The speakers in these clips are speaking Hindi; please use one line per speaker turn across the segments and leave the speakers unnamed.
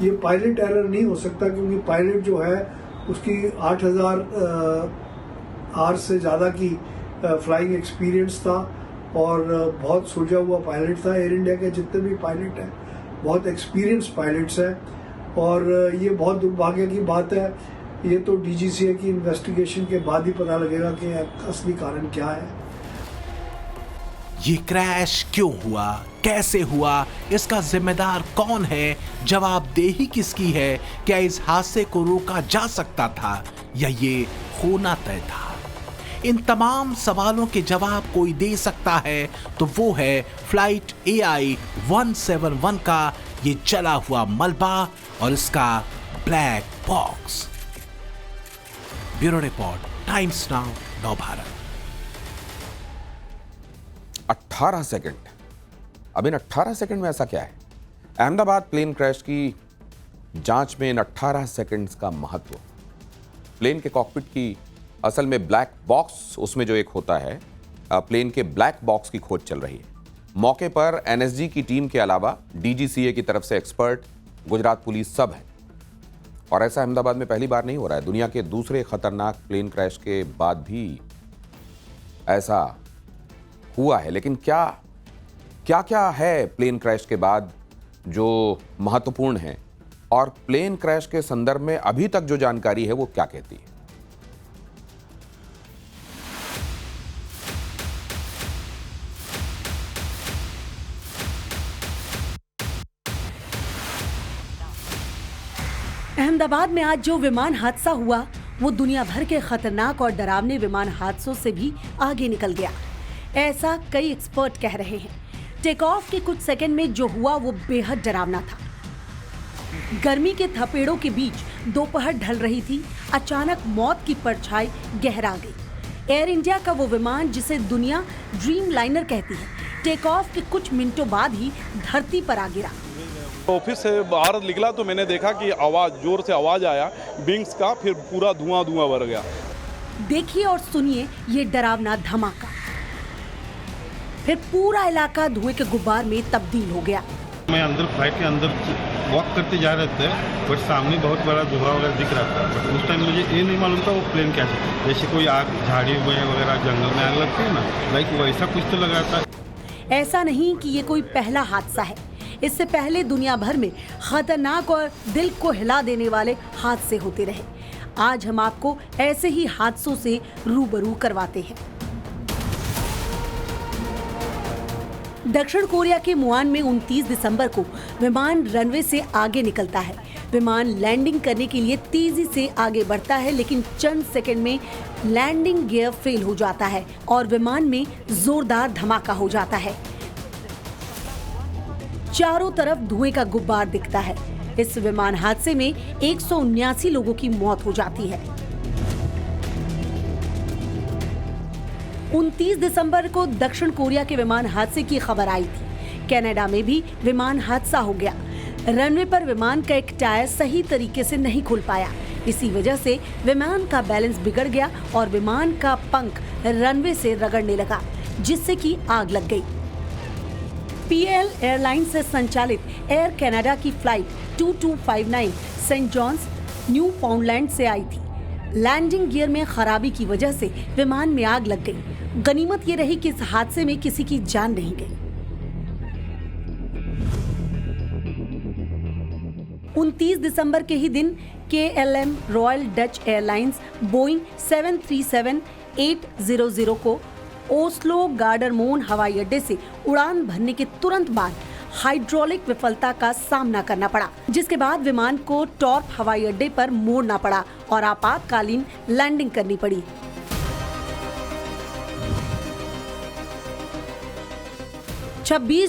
ये पायलट एरर नहीं हो सकता, क्योंकि पायलट जो है उसकी 8000 आवर से ज़्यादा की फ्लाइंग एक्सपीरियंस था और बहुत सुलझा हुआ पायलट था। एयर इंडिया के जितने भी पायलट हैं बहुत एक्सपीरियंस पायलट्स हैं, और ये बहुत दुर्भाग्य की बात है। ये तो डीजीसीए की इन्वेस्टिगेशन के बाद ही पता लगेगा कि असली कारण क्या है।
ये क्रैश क्यों हुआ, कैसे हुआ, इसका जिम्मेदार कौन है, जवाबदेही किसकी है, क्या इस हादसे को रोका जा सकता था या ये होना तय था? इन तमाम सवालों के जवाब कोई दे सकता है तो वो है फ्लाइट AI-171 का ये जला हुआ मलबा और इसका black box. Bureau report, times now, नव भारत।
18 सेकंड। अब इन 18 सेकंड में ऐसा क्या है? अहमदाबाद प्लेन क्रैश की जांच में इन 18 सेकंड्स का महत्व। प्लेन के कॉकपिट की असल में ब्लैक बॉक्स, उसमें जो एक होता है प्लेन के ब्लैक बॉक्स की खोज चल रही है। मौके पर एनएसजी की टीम के अलावा डीजीसीए की तरफ से एक्सपर्ट, गुजरात पुलिस सब है। और ऐसा अहमदाबाद में पहली बार नहीं हो रहा है। दुनिया के दूसरे खतरनाक प्लेन क्रैश के बाद भी ऐसा हुआ है। लेकिन क्या क्या क्या है प्लेन क्रैश के बाद जो महत्वपूर्ण है, और प्लेन क्रैश के संदर्भ में अभी तक जो जानकारी है वो क्या कहती है?
अहमदाबाद में आज जो विमान हादसा हुआ वो दुनिया भर के खतरनाक और डरावने विमान हादसों से भी आगे निकल गया। ऐसा कई एक्सपर्ट कह रहे हैं। टेक ऑफ के कुछ सेकंड में जो हुआ वो बेहद डरावना था। गर्मी के थपेड़ों के बीच दोपहर ढल रही थी, अचानक मौत की परछाई गहरा गई। एयर इंडिया का वो विमान जिसे दुनिया ड्रीम लाइनर कहती है, टेक ऑफ के कुछ मिनटों बाद ही धरती पर आ गिरा।
ऑफिस से बाहर निकला तो मैंने देखा कि जोर से आवाज आया विंग्स का, फिर पूरा धुआं भर गया।
देखिए और सुनिए ये डरावना धमाका। फिर पूरा इलाका धुएं के गुब्बार में तब्दील हो गया।
मैं अंदर फ्लाइट के अंदर वॉक करते जा रहे थे, बट सामने बहुत बड़ा धुआं वगैरह दिख रहा था। बट उस टाइम मुझे ये नहीं मालूम था वो प्लेन कैसे, जैसे कोई आग झाड़ी में वगैरह जंगल में आग लगती है ना, लाइक वैसा कुछ तो लगा था।
ऐसा नहीं कि ये कोई पहला हादसा है। इससे पहले दुनिया भर में खतरनाक और दिल को हिला देने वाले हादसे होते रहे। आज हम आपको ऐसे ही हादसों से रूबरू करवाते हैं। दक्षिण कोरिया के मुआन में 29 दिसंबर को विमान रनवे से आगे निकलता है। विमान लैंडिंग करने के लिए तेजी से आगे बढ़ता है, लेकिन चंद सेकंड में लैंडिंग गियर फेल हो जाता है और विमान में जोरदार धमाका हो जाता है। चारों तरफ धुएं का गुब्बार दिखता है। इस विमान हादसे में 179 लोगों की मौत हो जाती है। 29 दिसंबर को दक्षिण कोरिया के विमान हादसे की खबर आई थी। कनाडा में भी विमान हादसा हो गया। रनवे पर विमान का एक टायर सही तरीके से नहीं खुल पाया। इसी वजह से विमान का बैलेंस बिगड़ गया और विमान का पंख रनवे से रगड़ने लगा, जिससे कि आग लग गई। PAL एयरलाइन से संचालित एयर कनाडा की flight 2259 Saint John's, Newfoundland से आई थी। लैंडिंग गियर में खराबी की वजह से विमान में आग लग गई। गनीमत ये रही कि इस हादसे में किसी की जान नहीं गई। 29 दिसंबर के ही दिन KLM royal Dutch airlines Boeing 737-800 को ओस्लो गार्डरमोन हवाई अड्डे से उड़ान भरने के तुरंत बाद हाइड्रोलिक विफलता का सामना करना पड़ा, जिसके बाद विमान को टॉर्प हवाई अड्डे पर मोड़ना पड़ा और आपातकालीन लैंडिंग करनी पड़ी।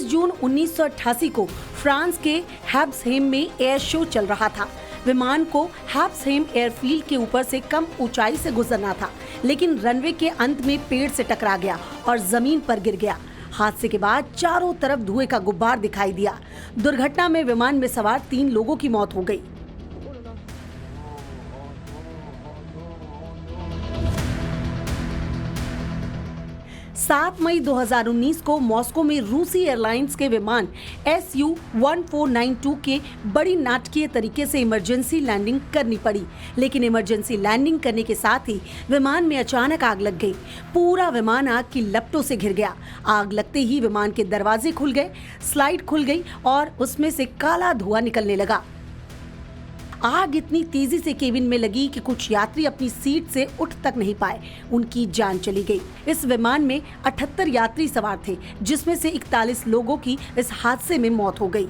जून 1988 को फ्रांस के हैब्सहेम में एयर शो चल रहा था। विमान को हैब्सहेम एयरफील्ड के ऊपर से कम ऊंचाई से गुजरना था, लेकिन रनवे के अंत में पेड़ से टकरा गया और जमीन पर गिर गया। हादसे के बाद चारों तरफ धुएं का गुब्बार दिखाई दिया। दुर्घटना में विमान में सवार 3 लोगों की मौत हो गई। 7 मई 2019 को मॉस्को में रूसी एयरलाइंस के विमान SU-1492 के बड़ी नाटकीय तरीके से इमरजेंसी लैंडिंग करनी पड़ी। लेकिन इमरजेंसी लैंडिंग करने के साथ ही विमान में अचानक आग लग गई। पूरा विमान आग की लपटों से घिर गया। आग लगते ही विमान के दरवाजे खुल गए, स्लाइड खुल गई और उसमें से काला धुआं निकलने लगा। आग इतनी तेजी से केबिन में लगी कि कुछ यात्री अपनी सीट से उठ तक नहीं पाए, उनकी जान चली गई। इस विमान में 78 यात्री सवार थे, जिसमें से 41 लोगों की इस हादसे में मौत हो गई।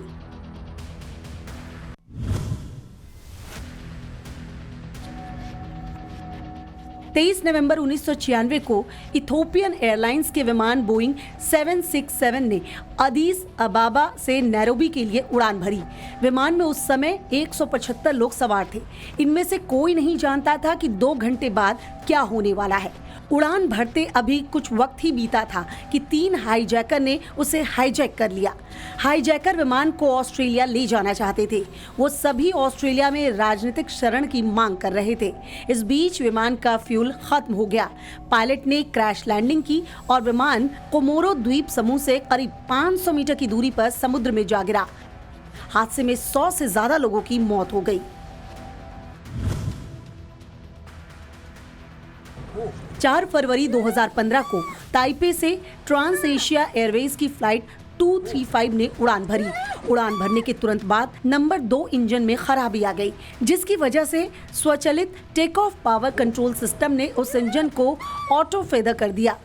तेईस नवंबर 1996 को इथोपियन एयरलाइंस के विमान बोइंग 767 ने अदीस अबाबा से नैरोबी के लिए उड़ान भरी। विमान में उस समय 175 लोग सवार थे। इनमें से कोई नहीं जानता था कि 2 घंटे बाद क्या होने वाला है। उड़ान भरते अभी कुछ वक्त ही बीता था कि 3 हाईजैकर ने उसे हाईजैक कर लिया। हाईजैकर विमान को ऑस्ट्रेलिया ले जाना चाहते थे। वो सभी ऑस्ट्रेलिया में राजनीतिक शरण की मांग कर रहे थे। इस बीच विमान का फ्यूल खत्म हो गया। पायलट ने क्रैश लैंडिंग की और विमान कोमोरो द्वीप समूह से करीब 500 मीटर की दूरी पर समुद्र में जा गिरा। हादसे में 100 से ज्यादा लोगों की मौत हो गई। 4 फरवरी 2015 को ताइपे से ट्रांस एशिया एयरवेज की फ्लाइट 235 ने उड़ान भरी। उड़ान भरने के तुरंत बाद नंबर 2 इंजन में खराबी आ गई, जिसकी वजह से स्वचालित take off power control system ने उस इंजन को ऑटो फेदर कर दिया।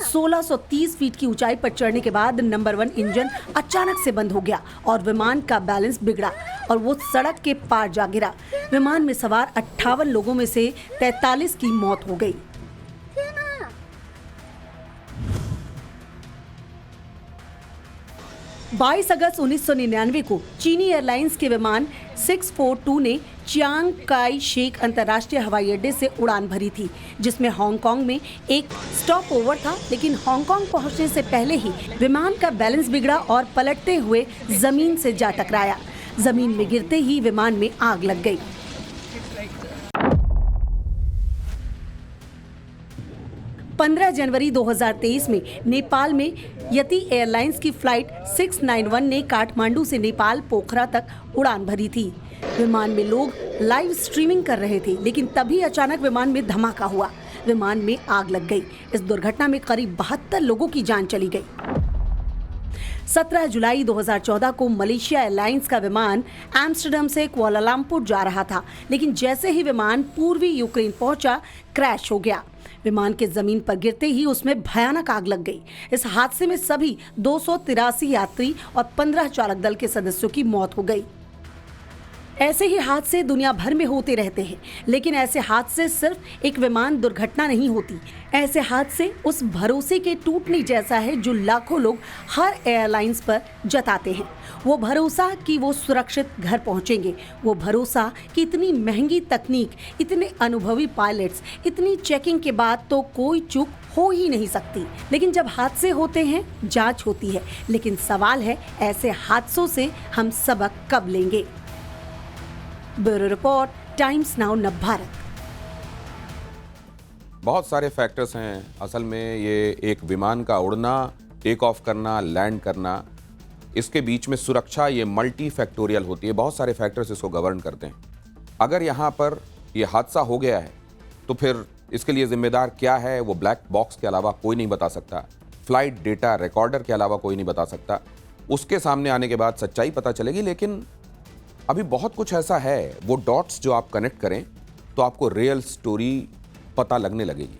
1630 फीट की ऊंचाई पर चढ़ने के बाद नंबर 1 इंजन अचानक से बंद हो गया और विमान का बैलेंस बिगड़ा और वो सड़क के पार जा गिरा। विमान में सवार 58 लोगों में से 43 की मौत हो गई। 22 अगस्त 1999 को चीनी एयरलाइंस के विमान 642 ने चियांग काई शेक अंतर्राष्ट्रीय हवाई अड्डे से उड़ान भरी थी, जिसमें हांगकांग में एक स्टॉप ओवर था। लेकिन हांगकांग पहुंचने से पहले ही विमान का बैलेंस बिगड़ा और पलटते हुए जमीन से जा टकराया। जमीन में गिरते ही विमान में आग लग गई। 15 जनवरी 2023 में नेपाल में यति एयरलाइंस की फ्लाइट 691 ने काठमांडू से नेपाल पोखरा तक उड़ान भरी थी। विमान में लोग लाइव स्ट्रीमिंग कर रहे थे, लेकिन तभी अचानक विमान में धमाका हुआ। विमान में आग लग गई। इस दुर्घटना में करीब 72 लोगों की जान चली गई। 17 जुलाई 2014 को मलेशिया एयरलाइंस का विमान एम्स्टर्डम से कुआलालंपुर जा रहा था, लेकिन जैसे ही विमान पूर्वी यूक्रेन पहुंचा, क्रैश हो गया। विमान के जमीन पर गिरते ही उसमें भयानक आग लग गई। इस हादसे में सभी 283 यात्री और 15 चालक दल के सदस्यों की मौत हो गई। ऐसे ही हादसे दुनिया भर में होते रहते हैं, लेकिन ऐसे हादसे सिर्फ एक विमान दुर्घटना नहीं होती। ऐसे हादसे उस भरोसे के टूटने जैसा है जो लाखों लोग हर एयरलाइंस पर जताते हैं। वो भरोसा कि वो सुरक्षित घर पहुंचेंगे, वो भरोसा कि इतनी महंगी तकनीक, इतने अनुभवी पायलट्स, इतनी चेकिंग के बाद तो कोई चूक हो ही नहीं सकती। लेकिन जब हादसे होते हैं, जांच होती है, लेकिन सवाल है ऐसे हादसों से हम सबक कब लेंगे। Bureau report, times now Navbharat.
बहुत सारे फैक्टर्स हैं असल में। ये एक विमान का उड़ना, टेक ऑफ करना, लैंड करना, इसके बीच में सुरक्षा ये मल्टी फैक्टोरियल होती है। बहुत सारे फैक्टर्स इसको गवर्न करते हैं। अगर यहाँ पर ये हादसा हो गया है तो फिर इसके लिए जिम्मेदार क्या है, वो ब्लैक बॉक्स के अलावा कोई नहीं बता सकता। फ्लाइट डेटा रिकॉर्डर के अलावा कोई नहीं बता सकता। उसके सामने आने के बाद सच्चाई पता चलेगी। लेकिन अभी बहुत कुछ ऐसा है, वो डॉट्स जो आप कनेक्ट करें तो आपको रियल स्टोरी पता लगने लगेगी।